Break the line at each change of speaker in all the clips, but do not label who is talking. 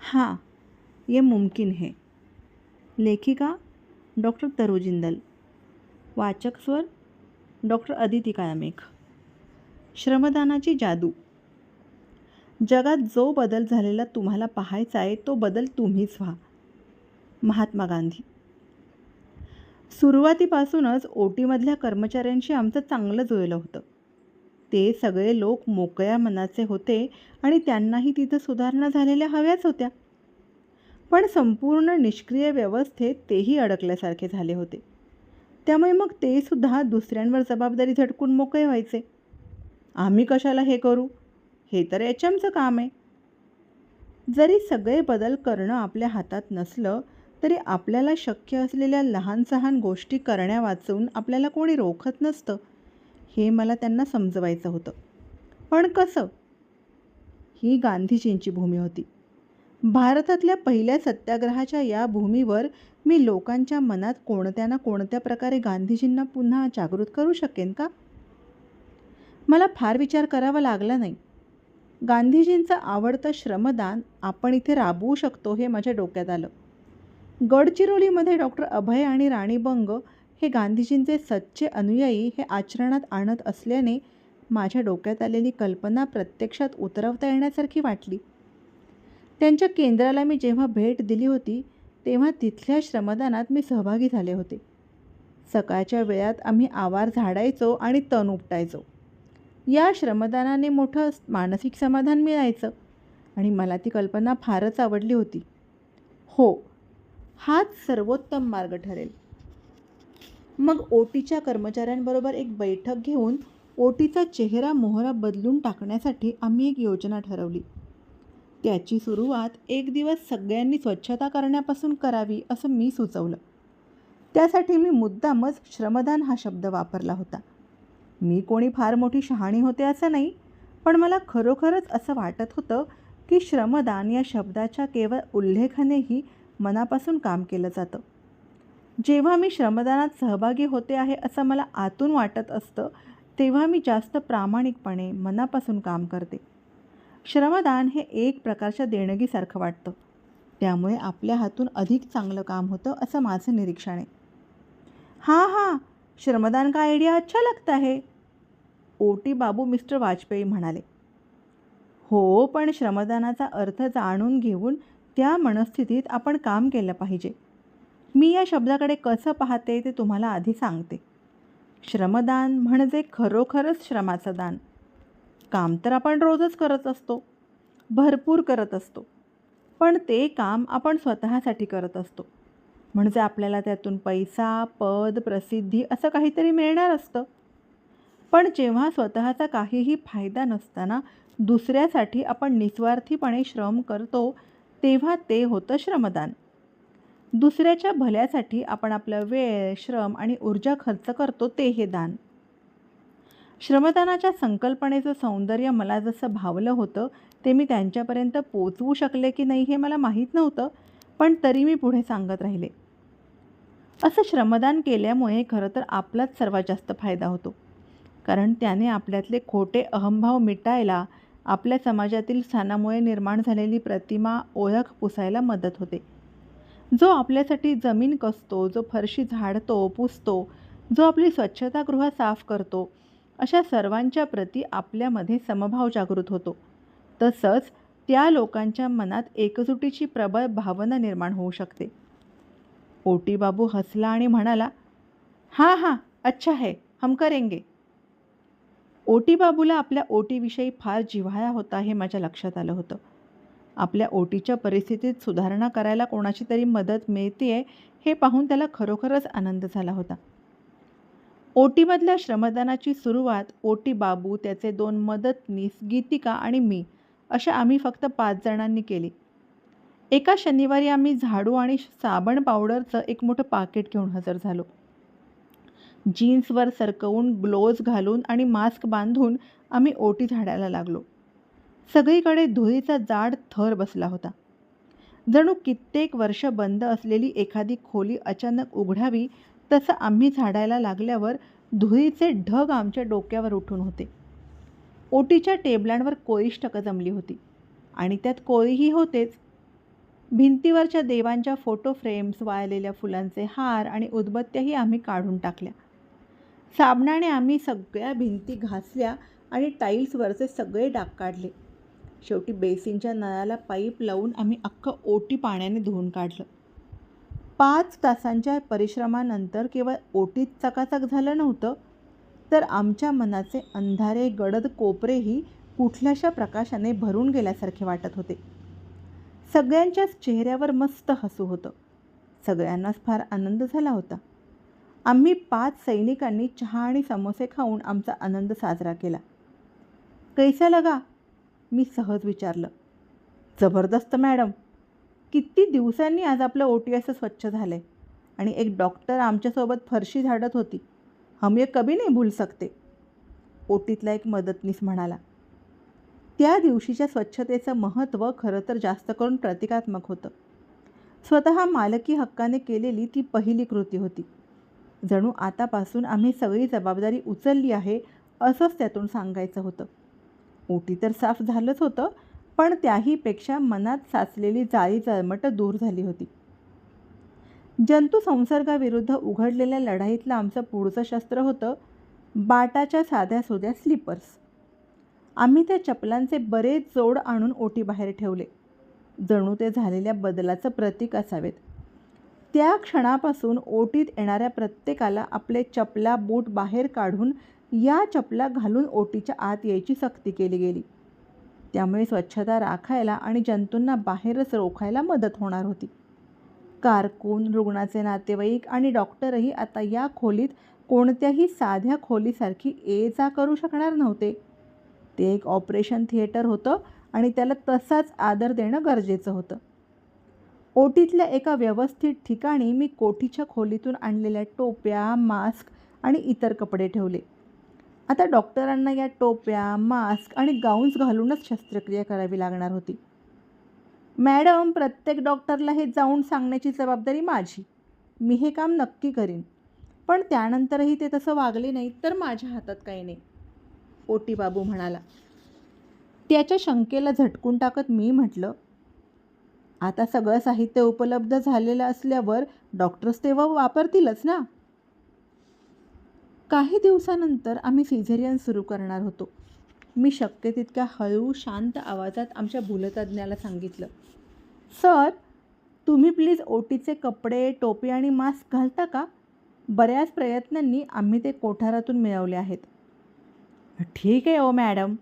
हाँ, ये मुमकिन है. लेखिका डॉक्टर तरू जिंदल. वाचक स्वर डॉक्टर अदिती काळमेघ. श्रमदानाची जादू. जगात जो बदल झालेला तुम्हाला पाहायचा आहे तो बदल तुम्हीच व्हा. महात्मा गांधी. सुरुवातीपासूनच ओटीमधल्या कर्मचाऱ्यांशी आमचं चांगलं जुळलं होतं. ते सगळे लोक मोकळ्या मनाचे होते आणि त्यांनाही तिथं सुधारणा झालेल्या हव्याच होत्या. पण संपूर्ण निष्क्रिय व्यवस्थेत तेही अडकल्यासारखे झाले होते. त्यामुळे मग ते सुद्धा दुसऱ्यांवर जबाबदारी झटकून मोकळे व्हायचे. आम्ही कशाला हे करू, हे तर HMचं काम आहे. जरी सगळे बदल करणं आपल्या हातात नसलं तरी आपल्याला शक्य असलेल्या लहान सहान गोष्टी करण्यावाचून आपल्याला कोणी रोखत नसतं, हे मला त्यांना समजवायचं होतं. पण कसं? ही गांधीजींची भूमी होती. भारतातल्या पहिल्या सत्याग्रहाच्या या भूमीवर मी लोकांच्या मनात कोणत्या ना कोणत्या प्रकारे गांधीजींना पुन्हा जागृत करू शकेन का? मला फार विचार करावा लागला नाही. गांधीजींचं आवडतं श्रमदान आपण इथे राबवू शकतो हे माझ्या डोक्यात आलं. गडचिरोलीमध्ये डॉक्टर अभय आणि राणी बंग हे गांधीजींचे सच्चे अनुयायी हे आचरणात आणत असल्याने माझ्या डोक्यात आलेली कल्पना प्रत्यक्षात उतरवता येण्यासारखी वाटली. त्यांच्या केंद्राला मी जेव्हा भेट दिली होती तेव्हा तिथल्या श्रमदानात मी सहभागी झाले होते. सकाळच्या वेळात आम्ही आवार झाडायचो आणि तण उपटायचो. या श्रमदानाने मोठं मानसिक समाधान मिळायचं आणि मला ती कल्पना फारच आवडली होती. हो, हाच सर्वोत्तम मार्ग ठरेल. मग ओटीच्या कर्मचाऱ्यांबरोबर एक बैठक घेऊन ओटीचा चेहरा मोहरा बदलून टाकण्यासाठी आम्ही एक योजना ठरवली. त्याची सुरुवात एक दिवस सगळ्यांनी स्वच्छता करण्यापासून करावी असं मी सुचवलं. त्यासाठी मी मुद्दामच श्रमदान हा शब्द वापरला होता. मी कोणी फार मोठी शहाणी होते असं नाही, पण मला खरोखरच असं वाटत होतं की श्रमदान या शब्दाच्या केवळ उल्लेखानेही मनापासून काम केलं जातं. जेव्हा मी श्रमदानात सहभागी होते आहे असं मला आतून वाटत असतं तेव्हा मी जास्त प्रामाणिकपणे मनापासून काम करते. श्रमदान हे एक प्रकारच्या देणगीसारखं वाटतं, त्यामुळे आपल्या हातून अधिक चांगलं काम होतं असं माझं निरीक्षण आहे. हां, श्रमदान का आयडिया अच्छा लगता है, ओटी बाबू मिस्टर वाजपेयी म्हणाले. हो, पण श्रमदानाचा अर्थ जाणून घेऊन त्या मनस्थितीत आपण काम केलं पाहिजे. मी या शब्दाकडे कसं पाहते ते तुम्हाला आधी सांगते. श्रमदान म्हणजे खरोखरच श्रमाचं दान. काम तर आपण रोजच करत असतो, भरपूर करत असतो, पण ते काम आपण स्वतःसाठी करत असतो. म्हणजे आपल्याला त्यातून पैसा, पद, प्रसिद्धी असं काहीतरी मिळणार असतं. पण जेव्हा स्वतःचा काहीही फायदा नसताना दुसऱ्यासाठी आपण निस्वार्थीपणे श्रम करतो तेव्हा ते होतं श्रमदान. दुसऱ्याच्या भल्यासाठी आपण आपला वेळ, श्रम आणि ऊर्जा खर्च करतो ते हे दान. श्रमदानाच्या संकल्पनेचं सौंदर्य मला जसं भावलं होतं ते मी त्यांच्यापर्यंत पोचवू शकले की नाही हे मला माहीत नव्हतं, पण तरी मी पुढे सांगत राहिले. असं श्रमदान केल्यामुळे खरं तर आपलाच सर्वात जास्त फायदा होतो, कारण त्याने आपल्यातले खोटे अहंभाव मिटायला, आपल्या समाजातील स्थानामुळे निर्माण झालेली प्रतिमा ओळख पुसायला मदत होते. जो आपल्यासाठी जमीन कसतो, जो फरशी झाडतो, पुसतो, जो आपली स्वच्छतागृह साफ करतो, अशा सर्वांच्या प्रती आपल्यामध्ये समभाव जागृत होतो. तसंच त्या लोकांच्या मनात एकजुटीची प्रबळ भावना निर्माण होऊ शकते. ओटी बाबू हसला आणि म्हणाला, हां, अच्छा है, हम करेंगे. ओटी बाबूला आपल्या ओटीविषयी फार जिव्हाळा होता हे माझ्या लक्षात आलं होतं. आपल्या ओटीच्या परिस्थितीत सुधारणा करायला कोणाची तरी मदत मिळतेय हे पाहून त्याला खरोखरच आनंद झाला होता. ओटीमधल्या श्रमदानाची सुरुवात ओटी बाबू, त्याचे 2 मदतनीस, गीतिका आणि मी अशा आम्ही फक्त 5 जणांनी केली. एका शनिवारी आम्ही झाडू आणि साबण पावडरचं एक मोठं पाकिट घेऊन हजर झालो. जीन्सवर सरकवून, ग्लोव्ज घालून आणि मास्क बांधून आम्ही ओटी झाडायला लागलो. सगळीकडे धुळीचा जाड थर बसला होता. जणू कित्येक वर्ष बंद असलेली एखादी खोली अचानक उघडावी तसं आम्ही झाडायला लागल्यावर धुळीचे ढग आमच्या डोक्यावर उठून होते. ओटीच्या टेबलांवर कोळीष्टकं जमली होती आणि त्यात कोळीही होतेच. भिंतीवरच्या देवांच्या फोटो फ्रेम्स, वाळलेल्या फुलांचे हार आणि उदबत्त्याही आम्ही काढून टाकल्या. साबणाने आम्ही सगळ्या भिंती घासल्या आणि टाईल्सवरचे सगळे डाग काढले. शेवटी बेसिनच्या नळाला पाईप लावून आम्ही अख्खं ओटी पाण्याने धुवून काढलं. 5 तासांच्या परिश्रमानंतर केवळ ओटीत चकाचक झालं नव्हतं, तर आमच्या मनाचे अंधारे गडद कोपरेही कुठल्याशा प्रकाशाने भरून गेल्यासारखे वाटत होते. सगळ्यांच्याच चेहऱ्यावर मस्त हसू होतं. सगळ्यांनाच फार आनंद झाला होता. आम्ही 5 सैनिकांनी चहा आणि समोसे खाऊन आमचा आनंद साजरा केला. कैसा लगा? मी सहज विचारलं. जबरदस्त मॅडम. किती दिवसांनी आज आपलं ओटी असं स्वच्छ झालंय. आणि एक डॉक्टर आमच्यासोबत फरशी झाडत होती. हम ये कभी नाही भूल सकते, ओटीतला एक मदतनीस म्हणाला. त्या दिवशीच्या स्वच्छतेचं महत्त्व खरं तर जास्त करून प्रतिकात्मक होतं. स्वतः मालकी हक्काने केलेली ती पहिली कृती होती. जणू आतापासून आम्ही सगळी जबाबदारी उचलली आहे असंच त्यातून सांगायचं होतं. ओटी तर साफ झालंच होतं, पण त्याहीपेक्षा मनात साचलेली जाळी जळमटं दूर झाली होती. जंतू संसर्गाविरुद्ध उघडलेल्या लढाईतलं आमचं पुढचं शस्त्र होतं बाटाच्या साध्यासुध्या स्लीपर्स. आम्ही त्या चपलांचे बरेच जोड आणून ओटीबाहेर ठेवले, जणू ते झालेल्या बदलाचं प्रतीक असावेत. त्या क्षणापासून ओटीत येणाऱ्या प्रत्येकाला आपले चपला बूट बाहेर काढून या चपला घालून ओटीच्या आत यायची सक्ती केली गेली. त्यामुळे स्वच्छता राखायला आणि जंतूंना बाहेरच रोखायला मदत होणार होती. कारकून, रुग्णाचे नातेवाईक आणि डॉक्टरही आता या खोलीत कोणत्याही साध्या खोलीसारखी ये-जा करू शकणार नव्हते. ते एक ऑपरेशन थिएटर होतं आणि त्याला तसाच आदर देणं गरजेचं होतं. ओटीतल्या एका व्यवस्थित ठिकाणी मी कोठीच्या खोलीतून आणलेल्या टोप्या, मास्क आणि इतर कपडे ठेवले. आता डॉक्टरांना या टोप्या, मास्क आणि गाऊन्स घालूनच शस्त्रक्रिया करावी लागणार होती. मॅडम, प्रत्येक डॉक्टरला हे जाऊन सांगण्याची जबाबदारी माझी. मी हे काम नक्की करीन. पण त्यानंतरही ते तसं वागले नाहीत तर माझ्या हातात काही नाही, ओटी बाबू म्हणाला. त्याच्या शंकेला झटकून टाकत मी म्हटलं, आता सगळं साहित्य उपलब्ध झालेलं असल्यावर डॉक्टर्स तेव्हा वापरतीलच ना. काही दिवसानंतर आम्ही सिझेरियन सुरू करणार होतो. मी शक्य तितक्या हळू शांत आवाजात आमच्या भूलतज्ज्ञाला सांगितलं. सर, तुम्ही प्लीज ओटीचे कपडे, टोपी आणि मास्क घालता का? बऱ्याच प्रयत्नांनी आम्ही ते कोठारातून मिळवले आहेत. ठीक आहे ओ मॅडम,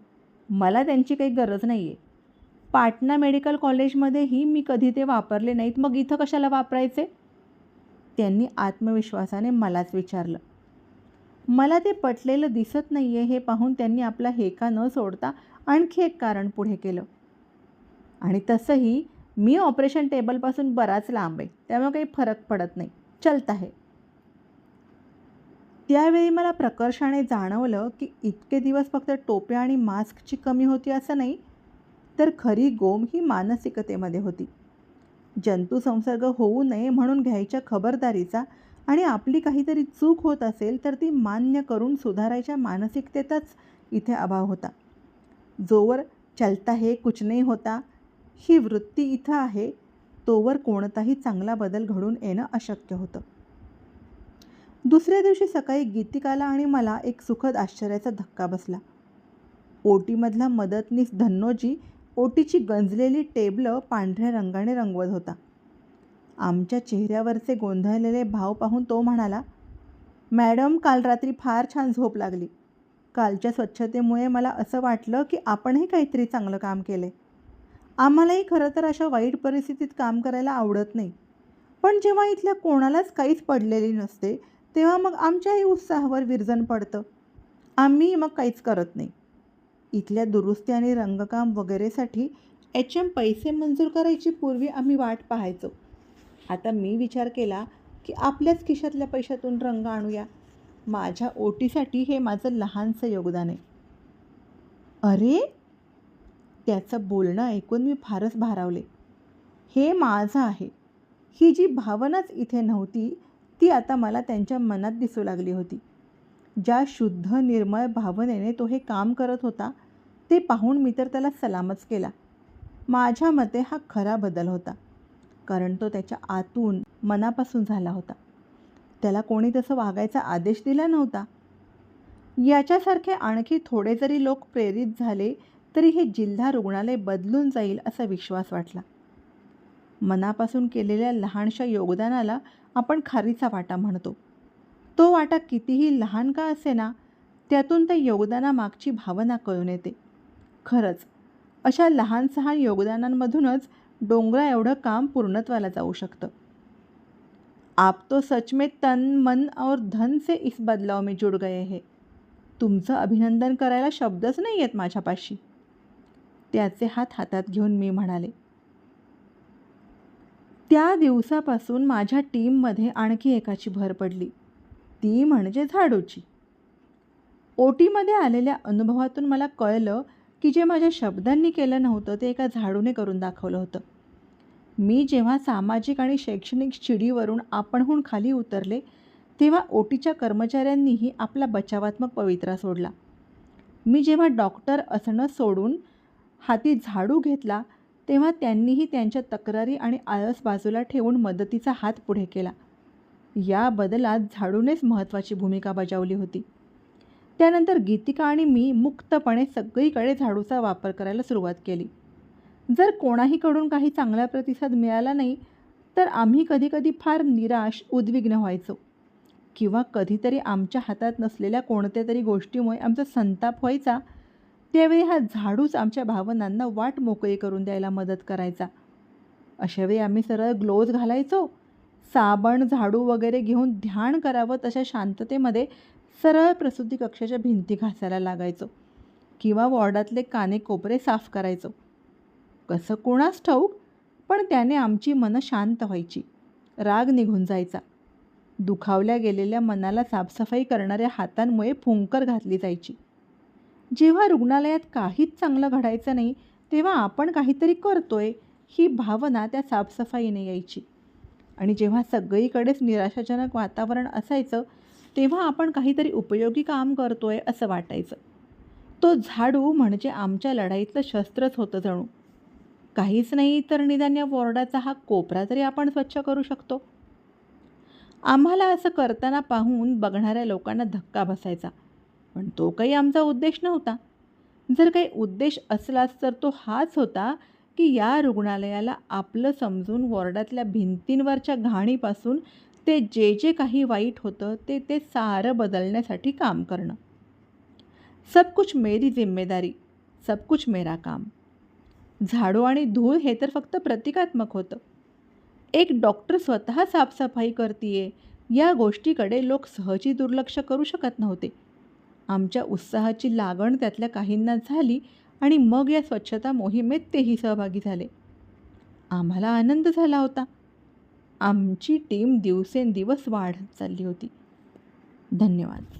मला त्यांची काही गरज नाही आहे. पाटणा मेडिकल कॉलेजमध्येही मी कधी ते वापरले नाहीत, मग इथं कशाला वापरायचे? त्यांनी आत्मविश्वासाने मलाच विचारलं. मला ते पटलेलं दिसत नाही आहे हे पाहून त्यांनी आपला हेका न सोडता आणखी एक कारण पुढे केलं. आणि तसंही मी ऑपरेशन टेबलपासून बराच लांब आहे, त्यामुळे काही फरक पडत नाही, चलता है. त्यावेळी मला प्रकर्षाने जाणवलं की इतके दिवस फक्त टोप्या आणि मास्कची कमी होती असं नाही, तर खरी गोम ही मानसिकतेमध्ये होती. जंतू संसर्ग होऊ नये म्हणून घ्यायच्या खबरदारीचा आणि आपली काहीतरी चूक होत असेल तर ती मान्य करून सुधारायच्या मानसिकतेचाच इथे अभाव होता. जोवर चलता है कुछ नहीं होता ही वृत्ती इथं आहे, तोवर कोणताही चांगला बदल घडून येणं अशक्य होतं. दुसऱ्या दिवशी सकाळी गीतिकाला आणि मला एक सुखद आश्चर्याचा धक्का बसला. ओटीमधला मदतनीस धन्नोजी ओटीची गंजलेली टेबलं पांढऱ्या रंगाने रंगवत होता. आमच्या चेहऱ्यावरचे गोंधळलेले भाव पाहून तो म्हणाला, मॅडम, काल रात्री फार छान झोप लागली. कालच्या स्वच्छतेमुळे मला असं वाटलं की आपणही काहीतरी चांगलं काम केले. आम्हालाही खरं तर अशा वाईट परिस्थितीत काम करायला आवडत नाही, पण जेव्हा इथल्या कोणालाच काहीच पडलेली नसते तेव्हा मग आमच्याही उत्साहावर विरजण पडतं. आम्ही मग काहीच करत नाही. इथल्या दुरुस्ती आणि रंगकाम वगैरेसाठी HM पैसे मंजूर करायची पूर्वी आम्ही वाट पाहायचो. आता मी विचार केला की आपल्याच खिशातल्या पैशातून रंग आणूया. माझ्या ओटीसाठी हे माझं लहानसं योगदान आहे. अरे, त्याचं बोलणं ऐकून मी फारच भारावले. हे माझं आहे. ही जी भावनाच इथे नव्हती ती आता मला त्यांच्या मनात दिसू लागली होती. ज्या शुद्ध निर्मळ भावनेने तो हे काम करत होता ते पाहून मी तर त्याला सलामच केला. माझ्या मते हा खरा बदल होता. कारण तो त्याच्या आतून मनापासून झाला होता. त्याला कोणी तसं वागायचा आदेश दिला नव्हता. याच्यासारखे आणखी थोडे जरी लोक प्रेरित झाले तरी हे जिल्हा रुग्णालय बदलून जाईल असा विश्वास वाटला. मनापासून केलेल्या लहानशा योगदानाला आपण खारीचा वाटा म्हणतो. तो वाटा कितीही लहान का असेना, त्यातून त्या योगदानामागची भावना कळून येते. खरंच अशा लहान सहान योगदानांमधूनच डोंगरा एवढं काम पूर्णत्वाला जाऊ शकतं. आप तो सच में तन मन और धन से इस बदलाव में जुड़ गए हैं. तुमचं अभिनंदन करायला शब्दच नाही आहेत माझ्यापाशी. त्याचे हात हातात घेऊन मी म्हणाले. त्या दिवसापासून माझ्या टीममध्ये आणखी एकाची भर पडली, ती म्हणजे झाडूची. ओटीमध्ये आलेल्या अनुभवातून मला कळलं की जे माझ्या शब्दांनी केलं नव्हतं ते एका झाडूने करून दाखवलं होतं. मी जेव्हा सामाजिक आणि शैक्षणिक शिडीवरून आपणहून खाली उतरले तेव्हा ओटीच्या कर्मचाऱ्यांनीही आपला बचावात्मक पवित्रा सोडला. मी जेव्हा डॉक्टर असणं सोडून हाती झाडू घेतला तेव्हा त्यांनीही त्यांच्या तक्रारी आणि आळस बाजूला ठेवून मदतीचा हात पुढे केला. या बदलात झाडूनेच महत्त्वाची भूमिका बजावली होती. त्यानंतर गीतिका आणि मी मुक्तपणे सगळीकडे झाडूचा वापर करायला सुरुवात केली. जर कोणाहीकडून काही चांगला प्रतिसाद मिळाला नाही तर आम्ही कधीकधी फार निराश उद्विग्न व्हायचो किंवा कधीतरी आमच्या हातात नसलेल्या कोणत्या तरी गोष्टीमुळे आमचा संताप व्हायचा. त्यावेळी हा झाडूच आमच्या भावनांना वाट मोकळी करून द्यायला मदत करायचा. अशावेळी आम्ही सरळ ग्लोव्ज घालायचो, साबण झाडू वगैरे घेऊन ध्यान करावं तशा शांततेमध्ये सरळ प्रसूती कक्षाच्या भिंती घासायला लागायचो किंवा वॉर्डातले काने कोपरे साफ करायचो. कसं कोणास ठाऊक, पण त्याने आमची मनं शांत व्हायची, राग निघून जायचा. दुखावल्या गेलेल्या मनाला साफसफाई करणाऱ्या हातांमुळे फुंकर घातली जायची. जेव्हा रुग्णालयात काहीच चांगलं घडायचं नाही तेव्हा आपण काहीतरी करतोय ही भावना त्या साफसफाईने यायची. आणि जेव्हा सगळीकडेच निराशाजनक वातावरण असायचं तेव्हा आपण काहीतरी उपयोगी काम करतोय असं वाटायचं. तो झाडू म्हणजे आमच्या लढाईतलं शस्त्रच होतं जणू. काहीच नाही तर निदान या वॉर्डाचा हा कोपरा तरी आपण स्वच्छ करू शकतो. आम्हाला असं करताना पाहून बघणाऱ्या लोकांना धक्का बसायचा, पण तो काही आमचा उद्देश नव्हता. जर काही उद्देश असलाच तर तो हाच होता की या रुग्णालयाला आपलं समजून वॉर्डातल्या भिंतींवरच्या घाणीपासून ते जे काही वाईट होतं ते सारं बदलण्यासाठी काम करणं. सब कुछ मेरी जिम्मेदारी, सब कुछ मेरा काम. झाडू आणि धूळ हे तर फक्त प्रतिकात्मक होतं. एक डॉक्टर स्वतः साफसफाई करतीये या गोष्टीकडे लोक सहजी दुर्लक्ष करू शकत नव्हते. आमच्या उत्साहाची लागण त्यातल्या काहींना झाली आणि मग या स्वच्छता मोहिमेत तेही सहभागी झाले. आम्हाला आनंद झाला होता. आमची टीम दिवसेंदिवस वाढत चालली होती. धन्यवाद.